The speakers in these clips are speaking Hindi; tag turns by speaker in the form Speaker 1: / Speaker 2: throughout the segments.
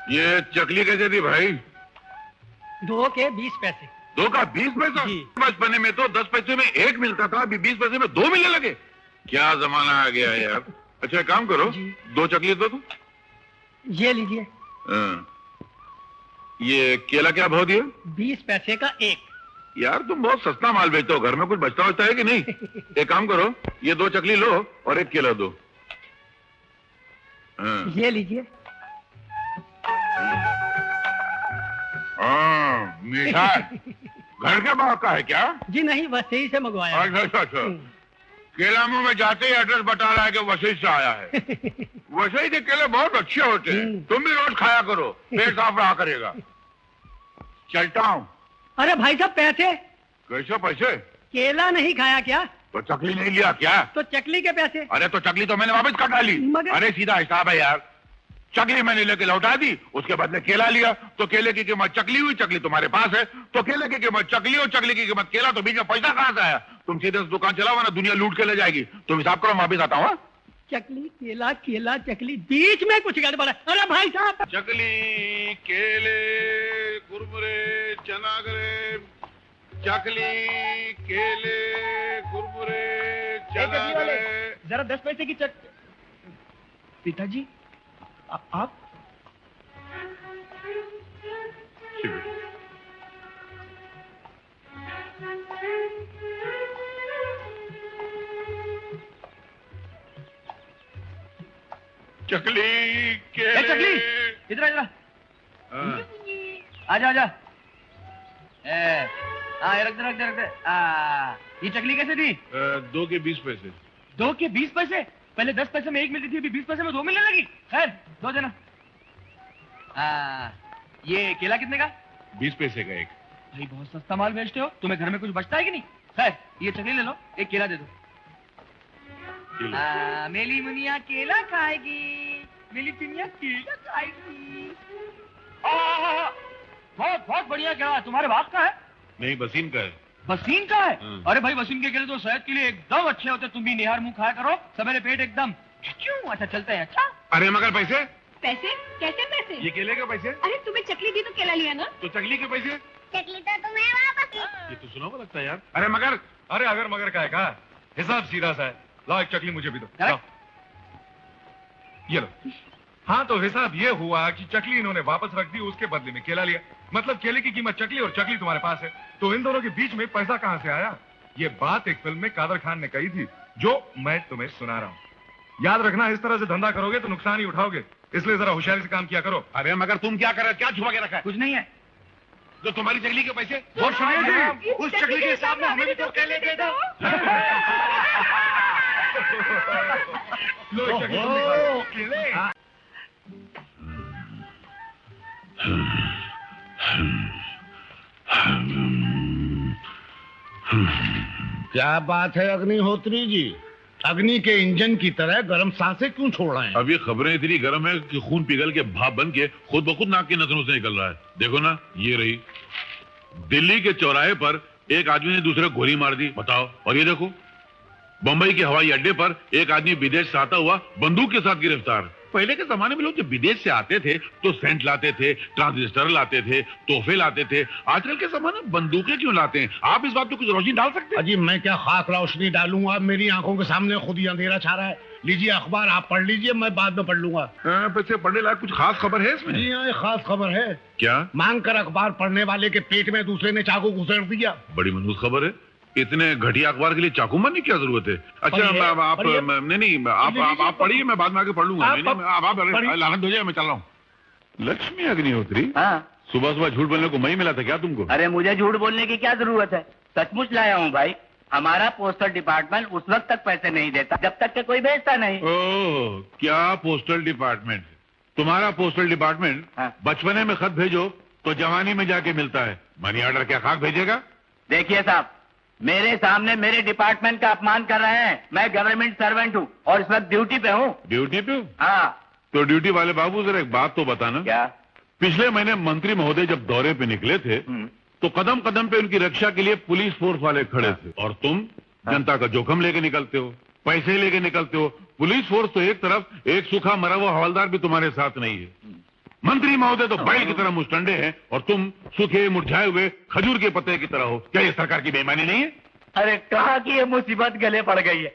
Speaker 1: ये चकली कैसे थी भाई?
Speaker 2: 2 के 20 पैसे।
Speaker 1: 2 का 20 पैसा? बचपने में तो 10 पैसे में 1 मिलता था, अभी 20 पैसे में 2 मिलने लगे। क्या जमाना आ गया है यार। अच्छा एक काम करो, 2 चकली दो तुम।
Speaker 2: ये लीजिए।
Speaker 1: ये केला क्या भाव दिया?
Speaker 2: 20 पैसे का 1।
Speaker 1: यार तुम बहुत सस्ता माल बेचते हो, घर में कुछ बचता है कि नहीं? एक काम करो, ये 2 चकली लो और 1 केला दो।
Speaker 2: ये लीजिए।
Speaker 1: मीठा घर के बाहर का है क्या?
Speaker 2: जी नहीं, वसई से मंगवाया।
Speaker 1: अच्छा। केला मुंह में जाते ही एड्रेस बता रहा है कि वसई से आया है। वसई के केले बहुत अच्छे होते हैं, तुम भी रोज खाया करो, पेट साफ रहा करेगा। चलता हूँ।
Speaker 2: अरे भाई साहब पैसे।
Speaker 1: कैसे पैसे?
Speaker 2: केला नहीं खाया क्या?
Speaker 1: तो चकली नहीं लिया क्या?
Speaker 2: तो चकली के पैसे।
Speaker 1: अरे तो चकली तो मैंने वापस कर डाली। अरे सीधा हिसाब है यार, चकली मैंने लेके लौटा दी, उसके बदले केला लिया, तो केले की कीमत चकली हुई, चकली तुम्हारे पास है, तो केले की कीमत चकली और चकली की कीमत केला, तो बीच में पैसा कहां से आया? तुम सीधे से दुकान चलाओ ना, दुनिया लूट के ले जाएगी। तुम हिसाब करो, वापिस आता हूँ।
Speaker 2: चकली केला केला चकली, बीच में कुछ गड़बड़ है। अरे भाई साहब,
Speaker 1: चकली केले कुरमुरे चना गरे, चकली केले कुरमुरे चना गरे।
Speaker 2: जरा 10 पैसे की पिताजी आप
Speaker 1: चकली केले।
Speaker 2: चकली इधर आजा आजा। रख दे। ये चकली कैसे थी?
Speaker 1: 2 के 20 पैसे।
Speaker 2: 2 के 20 पैसे? पहले 10 पैसे में 1 मिलती थी, अभी 20 पैसे में 2 मिलने लगी। खैर दो देना। ये केला कितने का?
Speaker 1: 20 पैसे का 1।
Speaker 2: भाई बहुत सस्ता माल बेचते हो, तुम्हें घर में कुछ बचता है कि नहीं? खैर ये चकली ले लो, 1 केला दे दो। मेली मुनिया केला खाएगी, मेली पिनिया केला खाएगी। बहुत बढ़िया केला। तुम्हारे बाप का है?
Speaker 1: नहीं, वसीम का है।
Speaker 2: वसीम का है? अरे भाई वसीम के केले तो सेहत के लिए एकदम अच्छे होते, तुम भी निहार मुंह खाया करो, सवेरे पेट एकदम। क्यों? अच्छा चलते हैं। अच्छा
Speaker 1: अरे मगर पैसे?
Speaker 3: पैसे? कैसे पैसे?
Speaker 1: ये केले के पैसे।
Speaker 3: अरे तुम्हें चकली दी तो केला लिया ना?
Speaker 1: तो चकली के पैसे?
Speaker 3: चकली तो तुम्हें वापस दी।
Speaker 1: ये तो सुना हुआ लगता है यार। अरे मगर,
Speaker 4: अरे अगर मगर का है का हिसाब सीधा सा है। लाओ 1 चकली मुझे भी दो। लाओ। ये लो। हाँ तो हिसाब ये हुआ कि चकली इन्होंने वापस रख दी, उसके बदले में केला लिया। मतलब केले की कीमत चकली और चकली तुम्हारे पास है, तो इन दोनों के बीच में पैसा कहां से आया? ये बात एक फिल्म में कादर खान ने कही थी, जो मैं तुम्हें सुना रहा हूं। याद रखना, इस तरह से धंधा करोगे तो नुकसान ही उठाओगे, इसलिए जरा होशियारी से काम किया करो।
Speaker 1: अरे मगर तुम क्या कर रहे हो? क्या छुपा के रखा है?
Speaker 2: कुछ नहीं है।
Speaker 1: जो तुम्हारी चकली के पैसे?
Speaker 4: वो सुनिए, उस चकली के हिसाब में हमें भी तो केले दे दो। लो चकली केले।
Speaker 5: क्या बात है अग्निहोत्री जी, अग्नि के इंजन की तरह गर्म सांसें क्यों छोड़ रहे हैं?
Speaker 1: अब ये खबरें इतनी गर्म है कि खून पिघल के भाप बन के खुद ब खुद नाक की नसों से निकल रहा है। देखो ना, ये रही दिल्ली के चौराहे पर एक आदमी ने दूसरे को गोली मार दी, बताओ। और ये देखो बंबई के हवाई अड्डे पर एक आदमी विदेश से आता हुआ बंदूक के साथ गिरफ्तार। पहले के जमाने में लोग जब विदेश से आते थे तो सेंट लाते थे, ट्रांजिस्टर लाते थे, तोहफे लाते थे। आजकल के जमाने में बंदूकें क्यों लाते हैं? आप इस बात पे कुछ रोशनी डाल सकते हैं?
Speaker 5: अजी मैं क्या खाक रोशनी डालूंगा, मेरी आंखों के सामने खुद ही अंधेरा छा रहा है। लीजिए अखबार, आप पढ़ लीजिए, मैं बाद में पढ़ लूंगा।
Speaker 1: वैसे पढ़ने लायक कुछ खास खबर है इसमें?
Speaker 5: जी हाँ, एक खास खबर है।
Speaker 1: क्या?
Speaker 5: मांग कर अखबार पढ़ने वाले के पेट में दूसरे ने चाकू घुसेड़ दिया।
Speaker 1: बड़ी मनहूस खबर है। इतने घटिया अखबार के लिए चाकू मारने की क्या जरूरत है? अच्छा आप नहीं, आप पढ़िए, मैं बाद में आके पढ़ लूंगा। आप लानत हो जाए, मैं चल रहा हूँ। लक्ष्मी अग्निहोत्री, सुबह सुबह झूठ बोलने को मैं मिला था क्या तुमको?
Speaker 6: अरे मुझे झूठ बोलने की क्या जरूरत है, सचमुच लाया हूँ भाई। हमारा पोस्टल डिपार्टमेंट उस वक्त तक पैसे नहीं देता जब तक के कोई भेजता नहीं।
Speaker 1: ओह, क्या पोस्टल डिपार्टमेंट? तुम्हारा पोस्टल डिपार्टमेंट बचपने में खत भेजो तो जवानी में जाके मिलता है। मनी ऑर्डर क्या खाक भेजेगा?
Speaker 6: देखिए साहब, मेरे सामने मेरे डिपार्टमेंट का अपमान कर रहे हैं। मैं गवर्नमेंट सर्वेंट हूँ और इस वक्त ड्यूटी पे हूँ।
Speaker 1: ड्यूटी पे?
Speaker 6: हाँ।
Speaker 1: तो ड्यूटी वाले बाबू जरा एक बात तो बताना।
Speaker 6: क्या?
Speaker 1: पिछले महीने मंत्री महोदय जब दौरे पे निकले थे तो कदम कदम पे उनकी रक्षा के लिए पुलिस फोर्स वाले खड़े थे, और तुम जनता का जोखम लेके निकलते हो, पैसे लेके निकलते हो। पुलिस फोर्स तो एक तरफ, एक सूखा मरा हुआ हवलदार भी तुम्हारे साथ नहीं है। मंत्री महोदय तो बैल की तरह मुस्टंडे हैं और तुम सूखे मुरझाए हुए खजूर के पत्ते की तरह हो। क्या ये सरकार की बेईमानी नहीं है?
Speaker 6: अरे कहा कि ये मुसीबत गले पड़ गई है।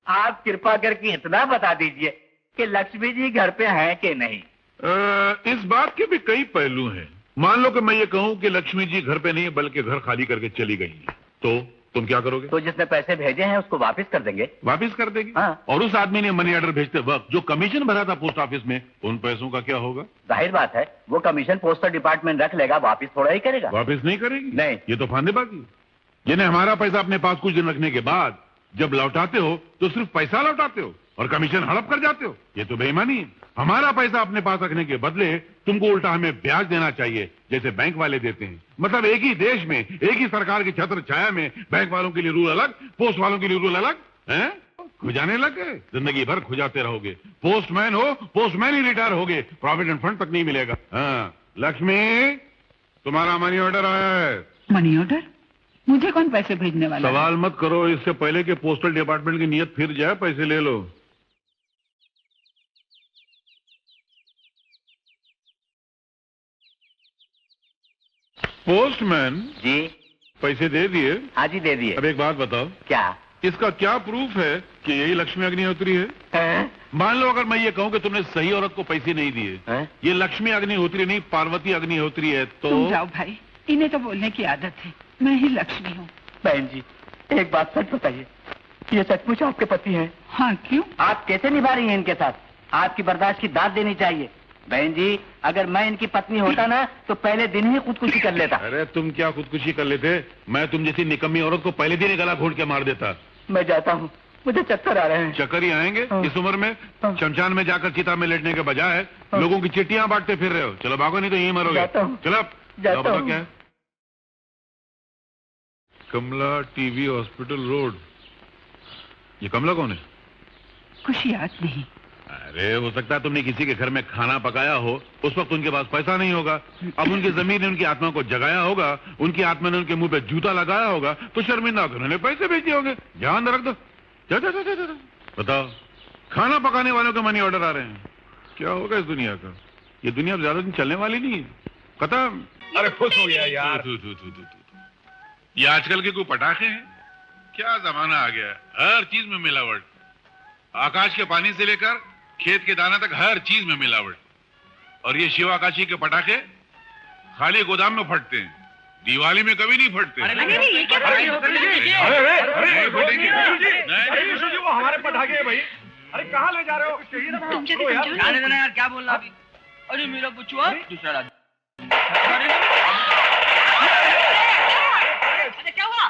Speaker 6: आप कृपा करके इतना बता दीजिए कि लक्ष्मी जी घर पे हैं कि नहीं।
Speaker 1: इस बात के भी कई पहलू हैं। मान लो कि मैं ये कहूं कि लक्ष्मी जी घर पे नहीं है बल्कि घर खाली करके चली गई है, तो तुम क्या करोगे?
Speaker 6: तो जिसने पैसे भेजे हैं उसको वापस कर देंगे।
Speaker 1: वापस कर देगी?
Speaker 6: हाँ।
Speaker 1: और उस आदमी ने मनी ऑर्डर भेजते वक्त जो कमीशन भरा था पोस्ट ऑफिस में, उन पैसों का क्या होगा?
Speaker 6: जाहिर बात है वो कमीशन पोस्टल डिपार्टमेंट रख लेगा, वापस थोड़ा ही करेगा।
Speaker 1: वापस नहीं करेगी?
Speaker 6: नहीं।
Speaker 1: ये तो फांदेबाजी। जिन्हें हमारा पैसा अपने पास कुछ दिन रखने के बाद जब लौटाते हो तो सिर्फ पैसा लौटाते हो और कमीशन हड़प कर जाते हो। ये तो बेईमानी है। हमारा पैसा अपने पास रखने के बदले तुमको उल्टा हमें ब्याज देना चाहिए, जैसे बैंक वाले देते हैं। मतलब एक ही देश में एक ही सरकार की छत्र छाया में बैंक वालों के लिए रूल अलग, पोस्ट वालों के लिए रूल अलग हैं? खुजाने लग गए, जिंदगी भर खुजाते रहोगे। पोस्टमैन हो, पोस्टमैन ही रिटायर होगे, प्रोविडेंट फंड तक नहीं मिलेगा। हाँ, लक्ष्मी तुम्हारा मनी ऑर्डर आया है।
Speaker 7: Money order? मुझे कौन पैसे भेजने वाला है?
Speaker 1: सवाल मत करो, इससे पहले कि पोस्टल डिपार्टमेंट की नीयत फिर जाए, पैसे ले लो। पोस्टमैन
Speaker 6: जी
Speaker 1: पैसे दे दिए?
Speaker 6: हाँ जी दे दिए।
Speaker 1: अब एक बात बताओ,
Speaker 6: क्या?
Speaker 1: इसका क्या प्रूफ है कि यही लक्ष्मी अग्निहोत्री है?
Speaker 6: हैं?
Speaker 1: मान लो अगर मैं ये कहूं कि तुमने सही औरत को पैसे नहीं दिए,
Speaker 6: हैं?
Speaker 1: ये लक्ष्मी अग्निहोत्री नहीं पार्वती अग्निहोत्री है, तो
Speaker 7: तुम जाओ भाई, इन्हें तो बोलने की आदत है। मैं ही लक्ष्मी हूँ।
Speaker 6: बहन जी एक बात सच बताइए, ये सचमुच आपके पति हैं?
Speaker 7: हाँ, क्यों?
Speaker 6: आप कैसे निभा रही हैं इनके साथ? आपकी बर्दाश्त की दाद देनी चाहिए। बहन जी अगर मैं इनकी पत्नी होता ना तो पहले दिन ही खुदकुशी कर लेता।
Speaker 1: अरे तुम क्या खुदकुशी कर लेते? मैं तुम जैसी निकम्मी औरत को पहले दिन ही गला घोट के मार देता।
Speaker 6: मैं जाता हूँ, मुझे चक्कर आ रहे हैं।
Speaker 1: चक्कर ही आएंगे
Speaker 6: हाँ।
Speaker 1: इस उम्र में?
Speaker 6: हाँ।
Speaker 1: शमशान में जाकर चिता में लेटने के बजाय
Speaker 6: हाँ।
Speaker 1: लोगों की चिट्ठियां बांटते फिर रहे हो। चलो भागो, नहीं तो यहीं मरोगे।
Speaker 6: जाता हूँ।
Speaker 1: चलो
Speaker 6: जाता
Speaker 1: बताओ
Speaker 6: हूँ।
Speaker 1: क्या है? कमला टीवी हॉस्पिटल रोड। ये कमला कौन है?
Speaker 7: कुछ याद नहीं।
Speaker 1: अरे हो सकता है तुमने किसी के घर में खाना पकाया हो, उस वक्त उनके पास पैसा नहीं होगा। अब उनकी जमीन ने उनकी आत्मा को जगाया होगा, उनकी आत्मा ने उनके मुंह पे जूता लगाया होगा, तो शर्मिंदा होकर उन्होंने पैसे भेज दिए होंगे। ध्यान रख दो। जा, जा, जा, जा, जा। बताओ, खाना पकाने वालों के मनी ऑर्डर आ रहे हैं। क्या होगा इस दुनिया का? ये दुनिया अब ज्यादा दिन चलने वाली नहीं है, खत्म।
Speaker 4: अरे खुश हो गया यार।
Speaker 1: ये आजकल के कोई पटाखे हैं? क्या जमाना आ गया है, हर चीज में मिलावट। आकाश के पानी से लेकर खेत के दाना तक हर चीज में मिलावट। और ये शिव आकाशी के पटाखे खाली गोदाम में फटते हैं, दिवाली में कभी नहीं फटते।
Speaker 3: अरे ये क्या कर रहे हो?
Speaker 1: नहीं फटेंगे।
Speaker 4: विशु जी वो हमारे पटाखे हैं भाई। अरे कहाँ ले जा रहे हो?
Speaker 3: तुम जाके समझाओ।
Speaker 2: जाने देना यार, क्या बोल रहा अभी? अरे मेरा बचुआ दूसरा राज।
Speaker 3: अरे क्या हुआ?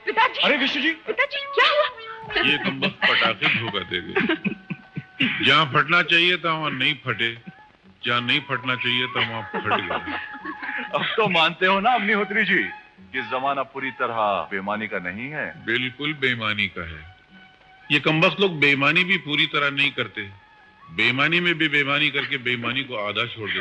Speaker 3: पिताजी,
Speaker 4: अरे विशु जी
Speaker 3: पिताजी क्या हुआ?
Speaker 1: ये कमबख्त पटाखे धोखा देंगे। जहाँ फटना चाहिए था वहाँ नहीं फटे, जहाँ नहीं फटना चाहिए था वहाँ फट गए।
Speaker 8: अब तो मानते हो ना अग्निहोत्री जी कि जमाना पूरी तरह बेईमानी का नहीं है?
Speaker 1: बिल्कुल बेईमानी का है। ये कमबख्त लोग बेईमानी भी पूरी तरह नहीं करते, बेईमानी में भी बेईमानी करके बेईमानी को आधा छोड़ देते।